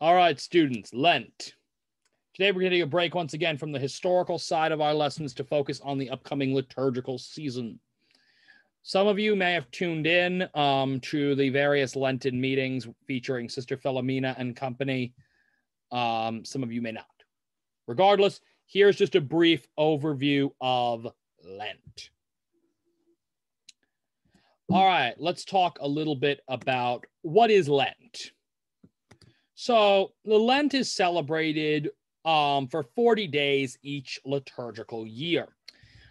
All right, students, Lent. Today we're going to take a break once again from the historical side of our lessons to focus on the upcoming liturgical season. Some of you may have tuned in to the various Lenten meetings featuring Sister Philomena and company. Some of you may not. Regardless, here's just a brief overview of Lent. All right, let's talk a little bit about what is Lent. So the Lent is celebrated for 40 days each liturgical year.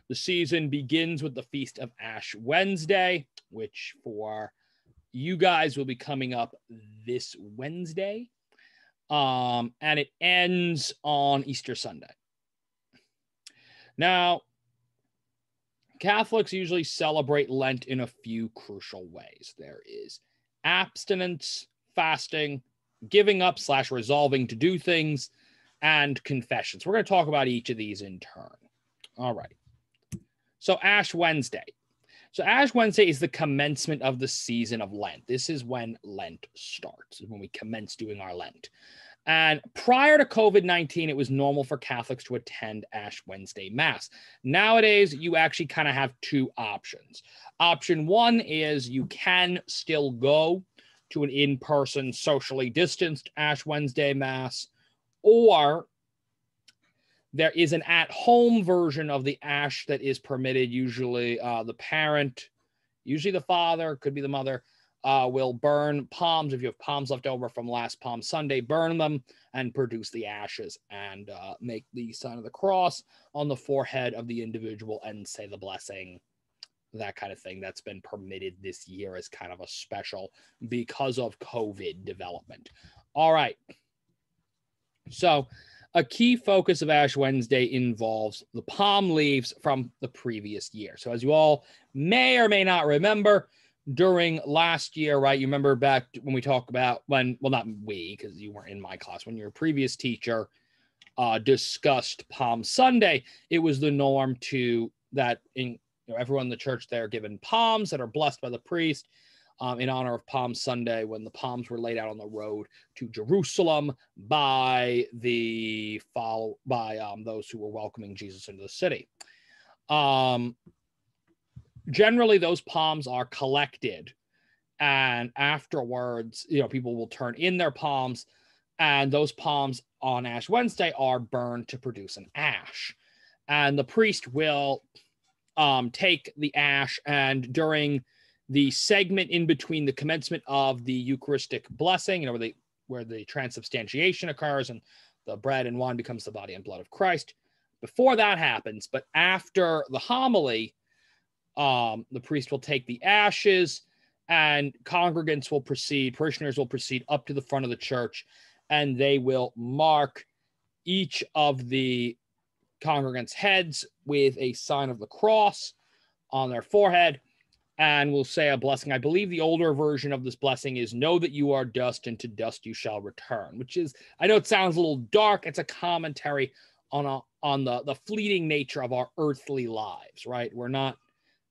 The season begins with the Feast of Ash Wednesday, which for you guys will be coming up this Wednesday. And it ends on Easter Sunday. Now, Catholics usually celebrate Lent in a few crucial ways. There is abstinence, fasting, giving up / resolving to do things, and confessions. We're going to talk about each of these in turn. All right. So Ash Wednesday. So Ash Wednesday is the commencement of the season of Lent. This is when Lent starts, when we commence doing our Lent. And prior to COVID-19, it was normal for Catholics to attend Ash Wednesday Mass. Nowadays, you actually kind of have two options. Option one is you can still go to an in-person, socially distanced Ash Wednesday Mass, or there is an at-home version of the Ash that is permitted. Usually the parent, usually the father, could be the mother, will burn palms. If you have palms left over from last Palm Sunday, burn them and produce the ashes and make the sign of the cross on the forehead of the individual and say the blessing. That kind of thing. That's been permitted this year as kind of a special because of COVID development. All right. So a key focus of Ash Wednesday involves the palm leaves from the previous year. So as you all may or may not remember, during last year, right, you remember back when we talked about when, well, not we, because you weren't in my class, when your previous teacher discussed Palm Sunday, it was the norm to that everyone in the church there given palms that are blessed by the priest in honor of Palm Sunday, when the palms were laid out on the road to Jerusalem by those who were welcoming Jesus into the city. Generally, those palms are collected, and afterwards, people will turn in their palms, and those palms on Ash Wednesday are burned to produce an ash, and the priest will take the ash, and during the segment in between the commencement of the Eucharistic blessing, where the transubstantiation occurs and the bread and wine becomes the body and blood of Christ, before that happens, but after the homily, the priest will take the ashes and parishioners will proceed up to the front of the church, and they will mark each of the congregants' heads with a sign of the cross on their forehead, and will say a blessing. I believe the older version of this blessing is, "Know that you are dust, and to dust you shall return," which is, I know it sounds a little dark. It's a commentary on the fleeting nature of our earthly lives, right? We're not,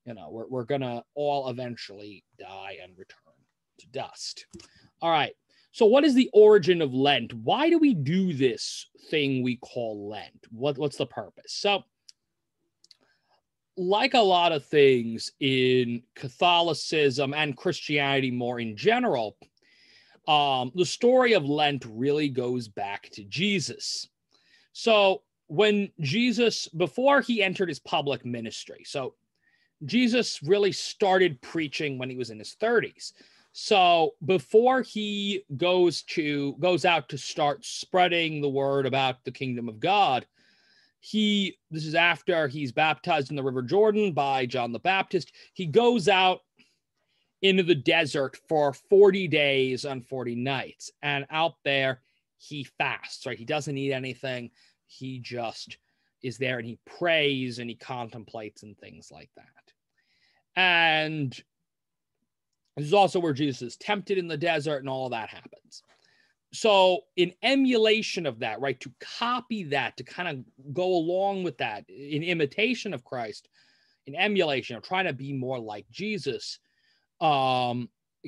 we're gonna all eventually die and return to dust. All right. So what is the origin of Lent? Why do we do this thing we call Lent? What's the purpose? So, like a lot of things in Catholicism and Christianity more in general, the story of Lent really goes back to Jesus. So when Jesus, before he entered his public ministry, so Jesus really started preaching when he was in his 30s. So before he goes out to start spreading the word about the kingdom of God, this is after he's baptized in the River Jordan by John the Baptist. He goes out into the desert for 40 days and 40 nights. And out there, he fasts, right? He doesn't eat anything. He just is there and he prays and he contemplates and things like that. And this is also where Jesus is tempted in the desert and all of that happens. So in emulation of that, right, to copy that, to kind of go along with that, in imitation of Christ, in emulation of trying to be more like Jesus,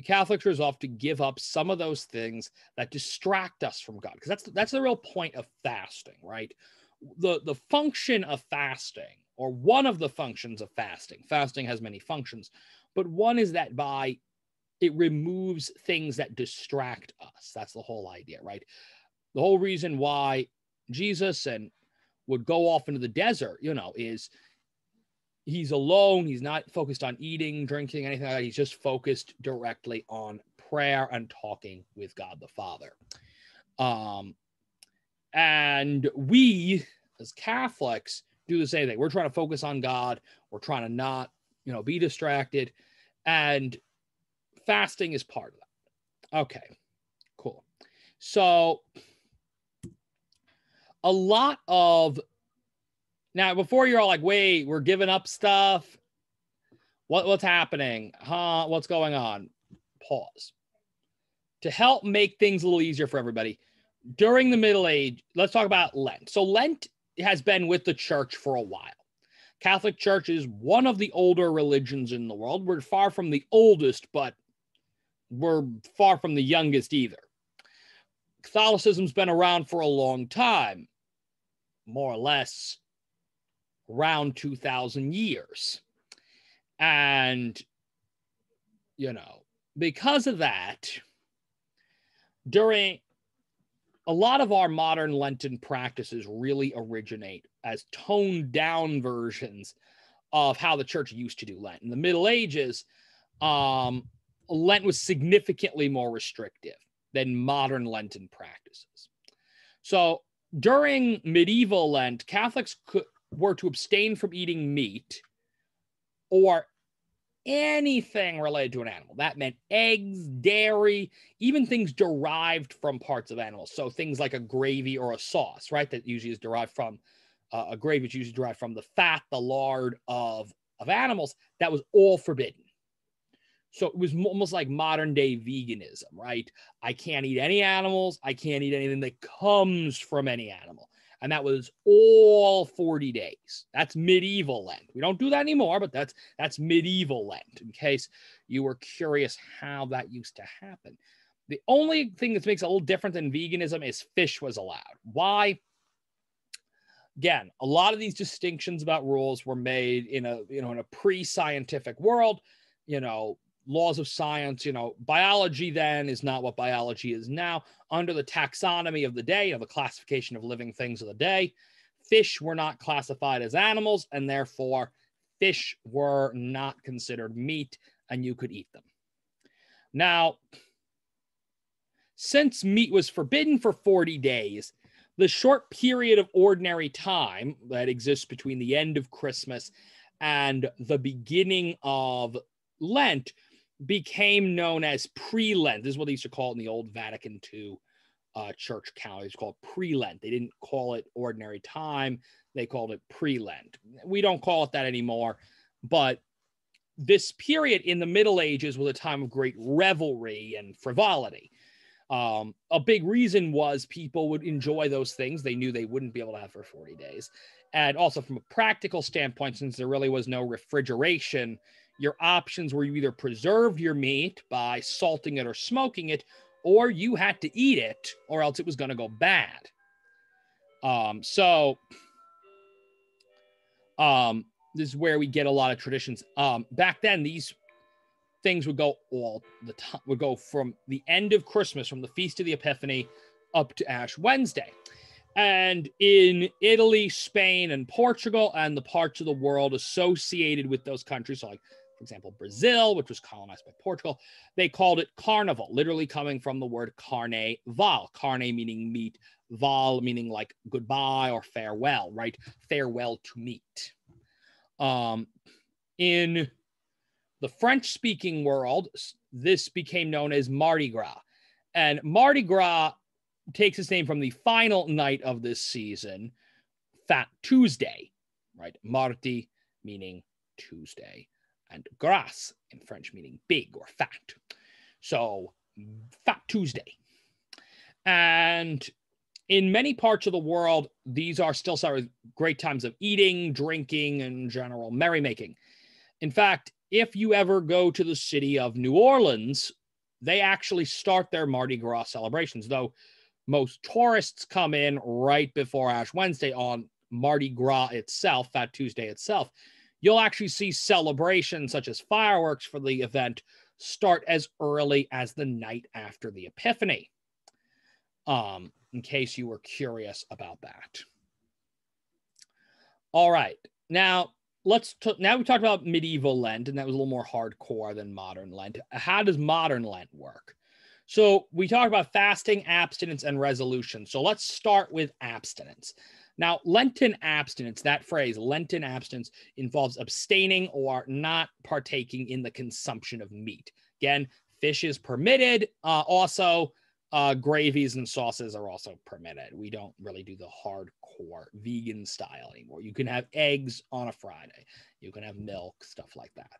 Catholics resolve to give up some of those things that distract us from God, because that's the real point of fasting, right? The function of fasting, or one of the functions of fasting has many functions, but one is that it removes things that distract us. That's the whole idea, right? The whole reason why Jesus would go off into the desert, is he's alone. He's not focused on eating, drinking, anything like that. He's just focused directly on prayer and talking with God the Father. And we, as Catholics, do the same thing. We're trying to focus on God. We're trying to not, be distracted. And fasting is part of that. Okay, cool. So a lot of, now before you're all like, wait, we're giving up stuff. What's happening? What's going on? Pause. To help make things a little easier for everybody, during the Middle Age, let's talk about Lent. So Lent has been with the church for a while. Catholic Church is one of the older religions in the world. We're far from the oldest, but we're far from the youngest either. Catholicism's been around for a long time, more or less around 2,000 years. And, because of that, during a lot of our modern Lenten practices really originate as toned down versions of how the church used to do Lent. In the Middle Ages, Lent was significantly more restrictive than modern Lenten practices. So during medieval Lent, Catholics were to abstain from eating meat or anything related to an animal. That meant eggs, dairy, even things derived from parts of animals. So things like a gravy or a sauce, right? That usually is derived from a gravy, is usually derived from the fat, the lard of animals. That was all forbidden. So it was almost like modern day veganism, right? I can't eat any animals. I can't eat anything that comes from any animal. And that was all 40 days. That's medieval Lent. We don't do that anymore, but that's medieval Lent, in case you were curious how that used to happen. The only thing that makes it a little different than veganism is fish was allowed. Why? Again, a lot of these distinctions about rules were made in a pre-scientific world, laws of science, biology then is not what biology is now. Under the taxonomy of the day, the classification of living things of the day, fish were not classified as animals, and therefore fish were not considered meat, and you could eat them. Now, since meat was forbidden for 40 days, the short period of ordinary time that exists between the end of Christmas and the beginning of Lent became known as pre-Lent. This is what they used to call it in the old Vatican II church calendar. It's called pre-Lent. They didn't call it ordinary time. They called it pre-Lent. We don't call it that anymore. But this period in the Middle Ages was a time of great revelry and frivolity. A big reason was people would enjoy those things they knew they wouldn't be able to have for 40 days. And also from a practical standpoint, since there really was no refrigeration, your options were you either preserved your meat by salting it or smoking it, or you had to eat it, or else it was going to go bad. This is where we get a lot of traditions. Back then, these things would go all the time, would go from the end of Christmas, from the Feast of the Epiphany, up to Ash Wednesday. And in Italy, Spain, and Portugal, and the parts of the world associated with those countries, so like, for example, Brazil, which was colonized by Portugal, they called it Carnival, literally coming from the word carne val. Carne meaning meat, val meaning like goodbye or farewell, right? Farewell to meat. In the French-speaking world, this became known as Mardi Gras. And Mardi Gras takes its name from the final night of this season, Fat Tuesday, right? Mardi meaning Tuesday, and gras in French meaning big or fat. So Fat Tuesday. And in many parts of the world, these are still great times of eating, drinking, and general merrymaking. In fact, if you ever go to the city of New Orleans, they actually start their Mardi Gras celebrations, though most tourists come in right before Ash Wednesday on Mardi Gras itself, Fat Tuesday itself. You'll actually see celebrations such as fireworks for the event start as early as the night after the Epiphany, in case you were curious about that. All right. Now, now we talked about medieval Lent, and that was a little more hardcore than modern Lent. How does modern Lent work? So we talked about fasting, abstinence, and resolution. So let's start with abstinence. Now, Lenten abstinence, that phrase, Lenten abstinence, involves abstaining or not partaking in the consumption of meat. Again, fish is permitted. Also, gravies and sauces are also permitted. We don't really do the hardcore vegan style anymore. You can have eggs on a Friday. You can have milk, stuff like that.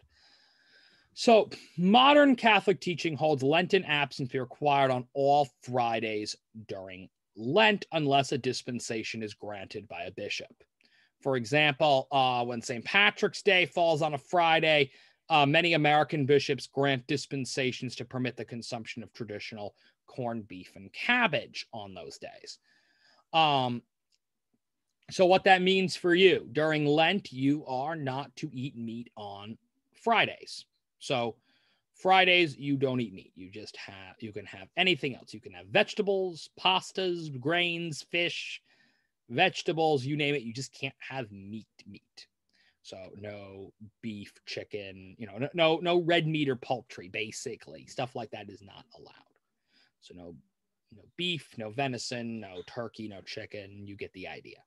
So modern Catholic teaching holds Lenten abstinence be required on all Fridays during Lent, unless a dispensation is granted by a bishop. For example, when St. Patrick's Day falls on a Friday, many American bishops grant dispensations to permit the consumption of traditional corned beef and cabbage on those days. So what that means for you, during Lent, you are not to eat meat on Fridays. So Fridays, you don't eat meat. You can have anything else. You can have vegetables, pastas, grains, fish, vegetables, you name it. You just can't have meat. So no beef, chicken, no red meat or poultry, basically. Stuff like that is not allowed. So no beef, no venison, no turkey, no chicken. You get the idea.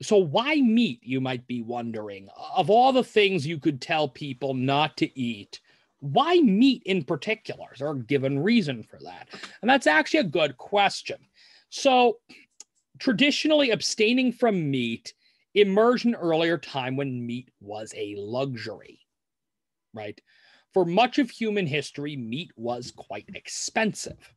So why meat, you might be wondering? Of all the things you could tell people not to eat, why meat in particular? Is there a given reason for that? And that's actually a good question. So traditionally, abstaining from meat emerged in an earlier time when meat was a luxury, right? For much of human history, meat was quite expensive.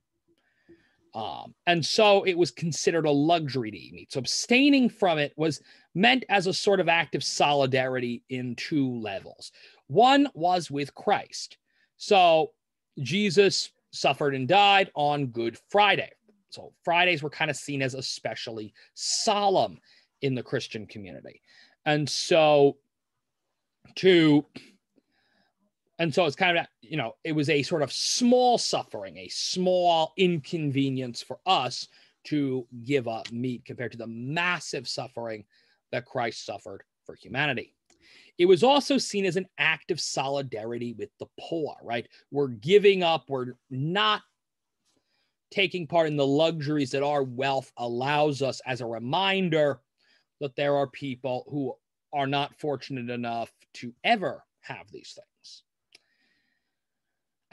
And so it was considered a luxury to eat meat. So abstaining from it was meant as a sort of act of solidarity in two levels. One was with Christ. So Jesus suffered and died on Good Friday. So Fridays were kind of seen as especially solemn in the Christian community. And so it's kind of, it was a sort of small suffering, a small inconvenience for us to give up meat compared to the massive suffering that Christ suffered for humanity. It was also seen as an act of solidarity with the poor, right? We're giving up, we're not taking part in the luxuries that our wealth allows us, as a reminder that there are people who are not fortunate enough to ever have these things.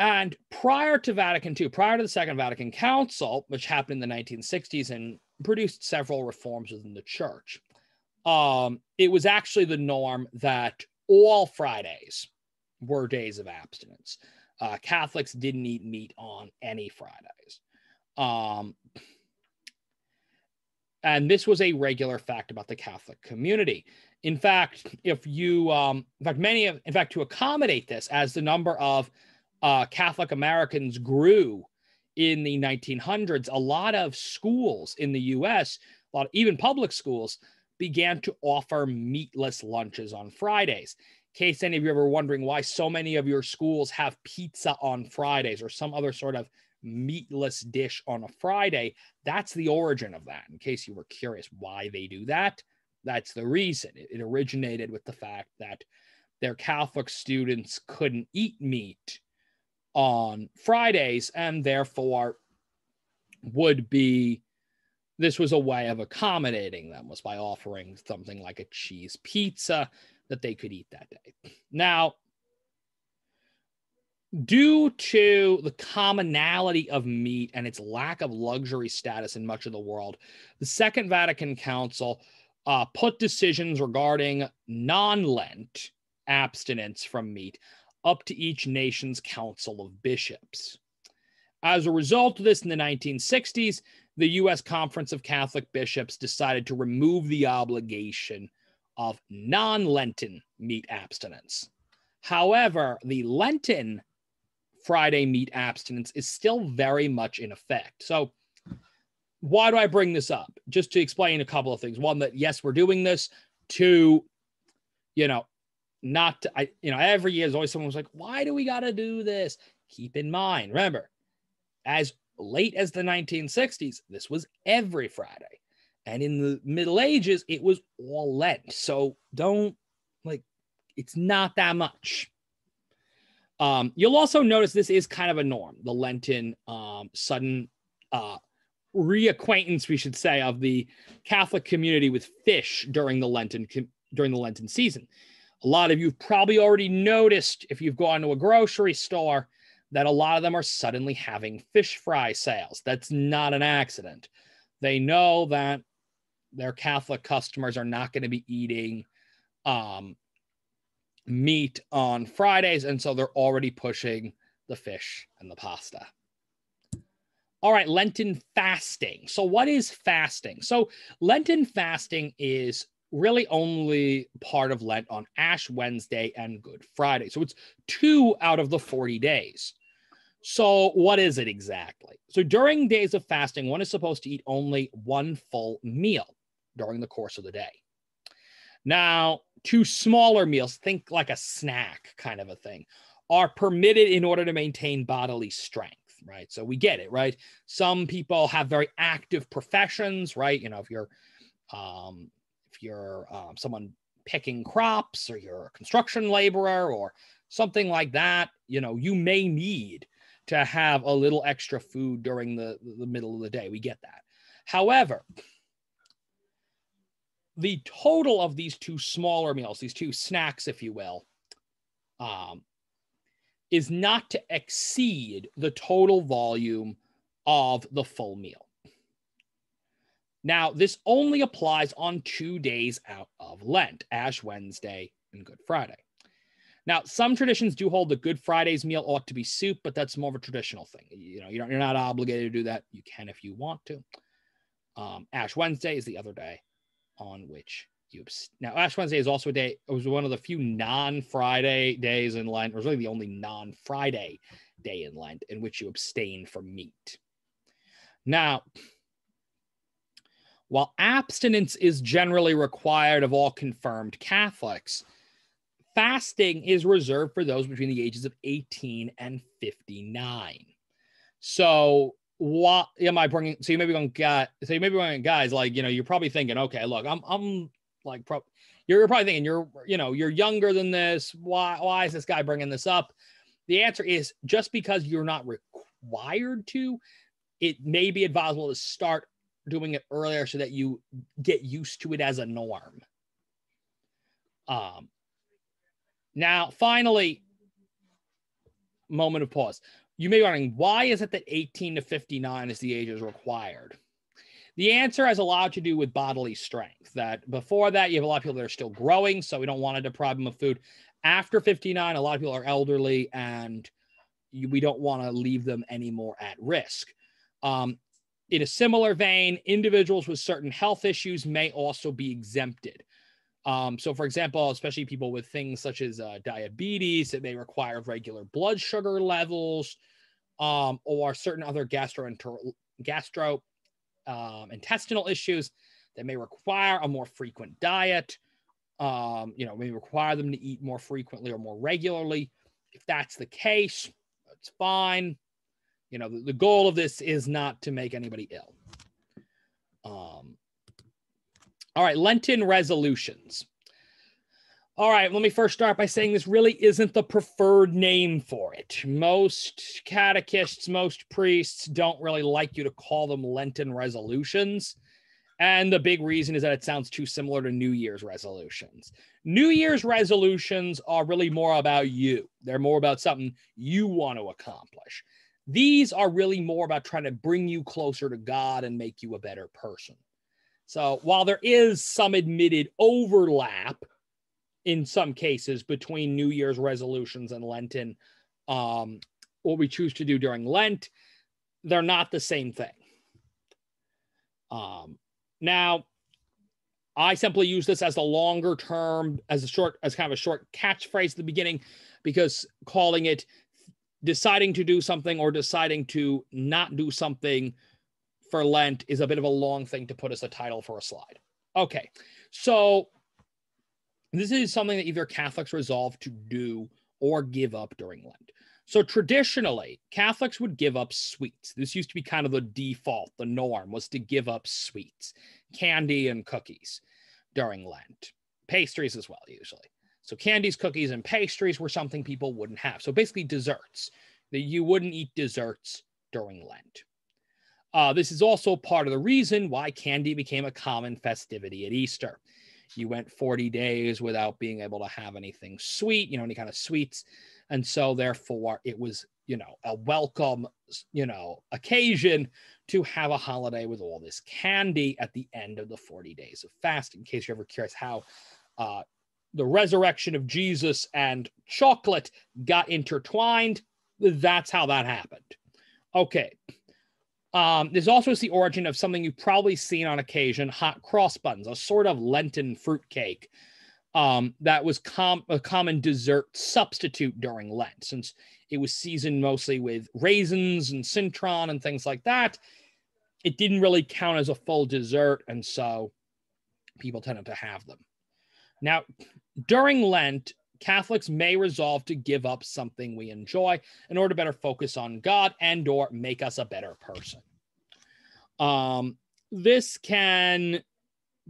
And prior to Vatican II, prior to the Second Vatican Council, which happened in the 1960s and produced several reforms within the church, it was actually the norm that all Fridays were days of abstinence. Catholics didn't eat meat on any Fridays. And this was a regular fact about the Catholic community. In fact, to accommodate this, as the number of Catholic Americans grew in the 1900s, a lot of schools in the US, even public schools, began to offer meatless lunches on Fridays. In case any of you are ever wondering why so many of your schools have pizza on Fridays or some other sort of meatless dish on a Friday, that's the origin of that. In case you were curious why they do that, that's the reason. It originated with the fact that their Catholic students couldn't eat meat on Fridays, and therefore this was a way of accommodating them, was by offering something like a cheese pizza that they could eat that day. Now, due to the commonality of meat and its lack of luxury status in much of the world, the Second Vatican Council put decisions regarding non-Lent abstinence from meat up to each nation's council of bishops. As a result of this, in the 1960s, the U.S. Conference of Catholic Bishops decided to remove the obligation of non-Lenten meat abstinence. However, the Lenten Friday meat abstinence is still very much in effect. So why do I bring this up? Just to explain a couple of things. One, that yes, we're doing this. Two, not to, every year there's always someone who's like, why do we got to do this? Keep in mind, remember, as late as the 1960s, this was every Friday. And in the Middle Ages, it was all Lent. So it's not that much. You'll also notice this is kind of a norm, the Lenten sudden reacquaintance, we should say, of the Catholic community with fish during the Lenten season. A lot of you've probably already noticed, if you've gone to a grocery store, that a lot of them are suddenly having fish fry sales. That's not an accident. They know that their Catholic customers are not going to be eating meat on Fridays, and so they're already pushing the fish and the pasta. All right, Lenten fasting. So what is fasting? So Lenten fasting is really only part of Lent on Ash Wednesday and Good Friday. So it's 2 out of the 40 days. So what is it exactly? So during days of fasting, one is supposed to eat only 1 full meal during the course of the day. Now, 2 smaller meals, think like a snack kind of a thing, are permitted in order to maintain bodily strength, right? So we get it, right? Some people have very active professions, right? If you're someone picking crops, or you're a construction laborer or something like that, you may need to have a little extra food during the middle of the day. We get that. However, the total of these 2 smaller meals, these 2 snacks, if you will, is not to exceed the total volume of the full meal. Now, this only applies on 2 days out of Lent, Ash Wednesday and Good Friday. Now, some traditions do hold that Good Friday's meal ought to be soup, but that's more of a traditional thing. You're not obligated to do that. You can if you want to. Ash Wednesday is the other day on which now Ash Wednesday is also a day. It was one of the few non-Friday days in Lent. It was really the only non-Friday day in Lent in which you abstain from meat. Now, while abstinence is generally required of all confirmed Catholics, fasting is reserved for those between the ages of 18 and 59. So what am I bringing? So you may be going, guys, like, you're probably thinking, okay, look, I'm like, you're probably thinking you're younger than this. Why is this guy bringing this up? The answer is just because you're not required to, it may be advisable to start doing it earlier so that you get used to it as a norm. Now, finally, moment of pause. You may be wondering, why is it that 18 to 59 is the age is required? The answer has a lot to do with bodily strength. That before that, you have a lot of people that are still growing, so we don't want to deprive them of food. After 59, a lot of people are elderly, and we don't want to leave them any more at risk. In a similar vein, individuals with certain health issues may also be exempted. So, for example, especially people with things such as diabetes, that may require regular blood sugar levels, or certain other gastrointestinal issues that may require a more frequent diet, may require them to eat more frequently or more regularly. If that's the case, it's fine. The goal of this is not to make anybody ill. All right, Lenten resolutions. All right, let me first start by saying this really isn't the preferred name for it. Most catechists, most priests don't really like you to call them Lenten resolutions. And the big reason is that it sounds too similar to New Year's resolutions. New Year's resolutions are really more about you. They're more about something you want to accomplish. These are really more about trying to bring you closer to God and make you a better person. So while there is some admitted overlap in some cases between New Year's resolutions and Lenten, what we choose to do during Lent, they're not the same thing. Now, I simply use this as a longer term, as kind of a short catchphrase at the beginning, because calling it deciding to do something or deciding to not do something for Lent is a bit of a long thing to put as a title for a slide. Okay, so this is something that either Catholics resolve to do or give up during Lent. So traditionally, Catholics would give up sweets. This used to be kind of the default, the norm was to give up sweets, candy and cookies during Lent. Pastries as well, usually. So candies, cookies, and pastries were something people wouldn't have. So basically desserts. That you wouldn't eat desserts during Lent. This is also part of the reason why candy became a common festivity at Easter. You went 40 days without being able to have anything sweet, any kind of sweets. And so therefore it was, a welcome, occasion to have a holiday with all this candy at the end of the 40 days of fast. In case you're ever curious how the resurrection of Jesus and chocolate got intertwined, that's how that happened. Okay. This also is the origin of something you've probably seen on occasion, hot cross buns, a sort of Lenten fruitcake that was a common dessert substitute during Lent, since it was seasoned mostly with raisins and citron and things like that. It didn't really count as a full dessert, and so people tended to have them. Now, during Lent, Catholics may resolve to give up something we enjoy in order to better focus on God and or make us a better person. This can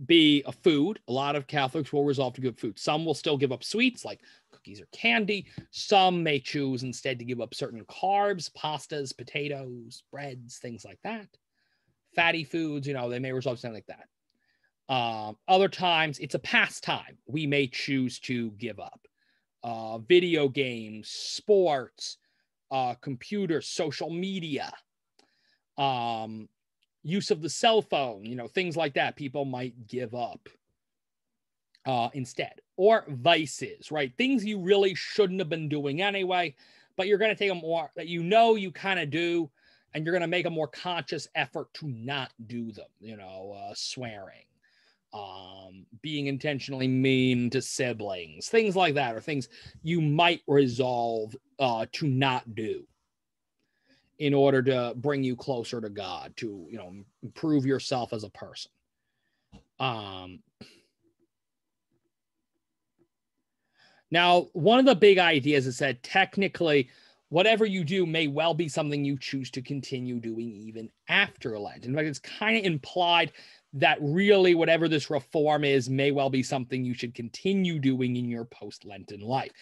be a food. A lot of Catholics will resolve to give up food. Some will still give up sweets like cookies or candy. Some may choose instead to give up certain carbs, pastas, potatoes, breads, things like that. Fatty foods, they may resolve something like that. Other times it's a pastime we may choose to give up. Video games, sports, computers, social media, use of the cell phone, things like that people might give up instead. Or vices, right? Things you really shouldn't have been doing anyway, but you're going to take a more that you kind of do, and you're going to make a more conscious effort to not do them, swearing, being intentionally mean to siblings, things like that, or things you might resolve to not do in order to bring you closer to God, to, improve yourself as a person. Now, one of the big ideas is that technically whatever you do may well be something you choose to continue doing even after Lent. In fact, it's kind of implied that really whatever this reform is may well be something you should continue doing in your post-Lenten life.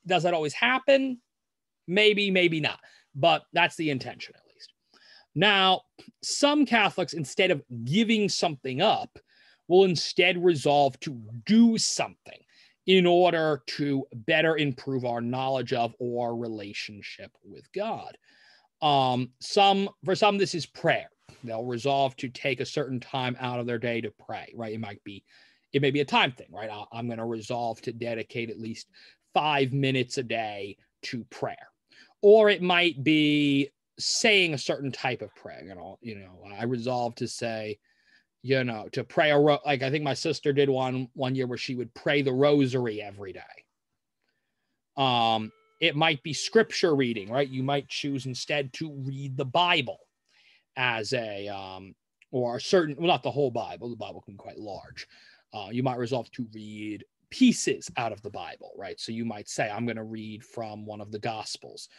Does that always happen? Maybe, maybe not. But that's the intention, at least. Now, some Catholics, instead of giving something up, will instead resolve to do something in order to better improve our knowledge of or relationship with God. For some, this is prayer. They'll resolve to take a certain time out of their day to pray, right? It may be a time thing, right? I'm going to resolve to dedicate at least 5 minutes a day to prayer. Or it might be saying a certain type of prayer. I resolve to say, to pray like I think my sister did one year where she would pray the rosary every day. It might be scripture reading, right? You might choose instead to read the Bible as or a certain, well, not the whole Bible. The Bible can be quite large. You might resolve to read pieces out of the Bible, right? So you might say, I'm going to read from one of the Gospels,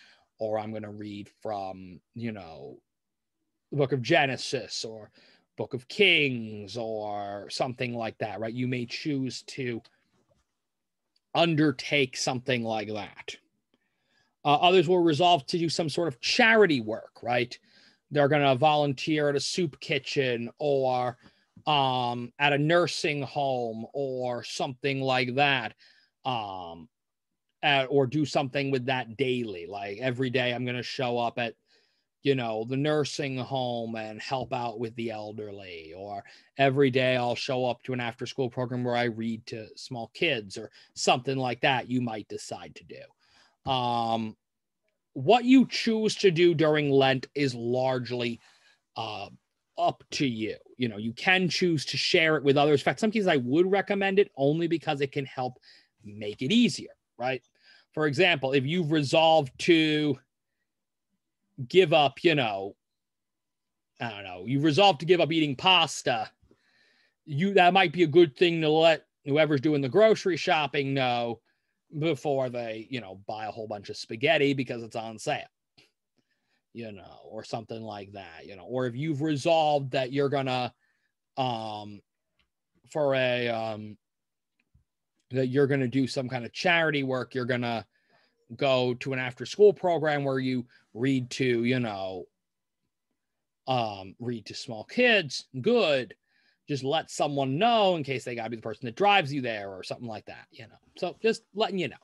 or I'm going to read from, the book of Genesis or book of Kings or something like that, right? You may choose to undertake something like that. Others will resolve to do some sort of charity work, right? They're going to volunteer at a soup kitchen or at a nursing home or something like that. Or do something with that daily. Like every day I'm going to show up at, the nursing home and help out with the elderly, or every day I'll show up to an after-school program where I read to small kids or something like that you might decide to do. What you choose to do during Lent is largely up to you. You can choose to share it with others. In fact, some cases I would recommend it only because it can help make it easier, right? For example, if you've resolved to give up, I don't know, you resolve to give up eating pasta, that might be a good thing to let whoever's doing the grocery shopping know before they, buy a whole bunch of spaghetti because it's on sale, or something like that, or if you've resolved that you're gonna, that you're gonna do some kind of charity work, you're gonna go to an after school program where you read to, read to small kids, good. Just let someone know in case they got to be the person that drives you there or something like that, So just letting you know.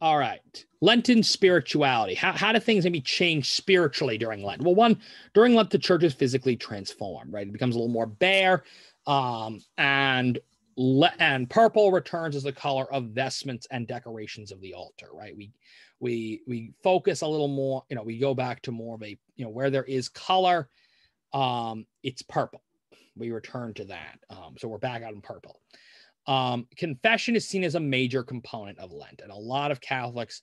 All right. Lenten spirituality. How do things maybe change spiritually during Lent? Well, during Lent, the church is physically transformed, right? It becomes a little more bare, and purple returns as the color of vestments and decorations of the altar, right? We focus a little more, we go back to more of a, where there is color, it's purple. We return to that. So we're back out in purple. Confession is seen as a major component of Lent, and a lot of Catholics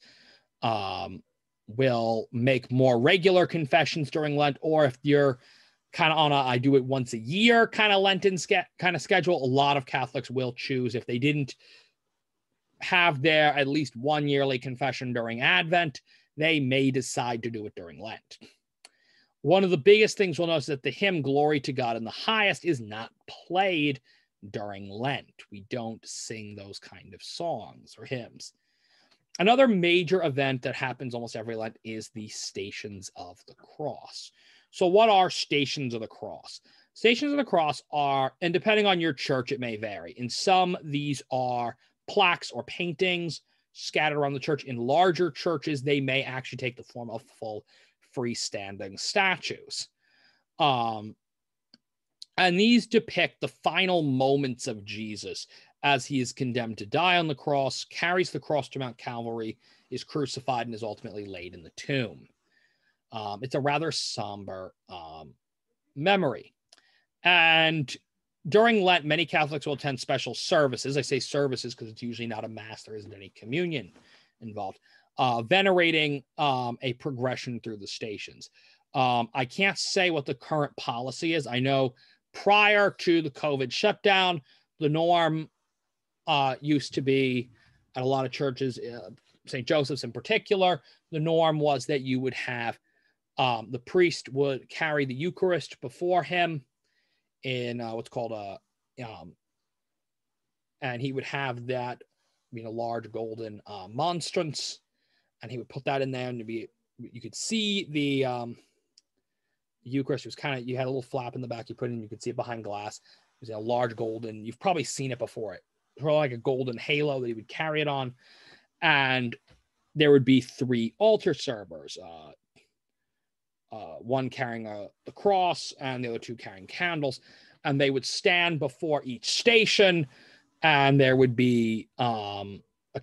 will make more regular confessions during Lent, or if you're kind of on I do it once a year kind of Lenten kind of schedule, a lot of Catholics will choose, if they didn't have their at least one yearly confession during Advent, they may decide to do it during Lent. One of the biggest things we'll notice is that the hymn Glory to God in the Highest is not played during Lent. We don't sing those kind of songs or hymns. Another major event that happens almost every Lent is the Stations of the Cross. So what are Stations of the Cross? Stations of the Cross are, and depending on your church, it may vary. In some, these are plaques or paintings scattered around the church. In larger churches, they may actually take the form of full freestanding statues. And these depict the final moments of Jesus as he is condemned to die on the cross, carries the cross to Mount Calvary, is crucified, and is ultimately laid in the tomb. It's a rather somber memory. And during Lent, many Catholics will attend special services. I say services because it's usually not a mass. There isn't any communion involved. Venerating a progression through the stations. I can't say what the current policy is. I know prior to the COVID shutdown, the norm used to be at a lot of churches, St. Joseph's in particular, the norm was that you would have the priest would carry the Eucharist before him in what's called and he would have that, a large golden monstrance, and he would put that in there, and you could see the Eucharist was kind of, you had a little flap in the back, you put it in, you could see it behind glass. It was a large golden, you've probably seen it before, like a golden halo that he would carry it on. And there would be 3 altar servers, one carrying the cross and the other 2 carrying candles, and they would stand before each station, and there would be a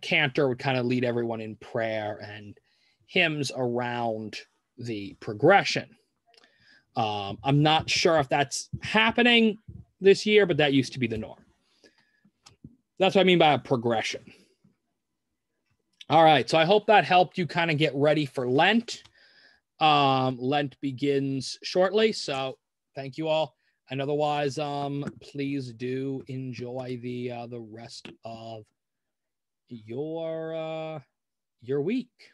cantor would kind of lead everyone in prayer and hymns around the progression. I'm not sure if that's happening this year, but that used to be the norm. That's what I mean by a progression. All right, so I hope that helped you kind of get ready for Lent. Lent begins shortly, so thank you all. And otherwise, please do enjoy the rest of your week.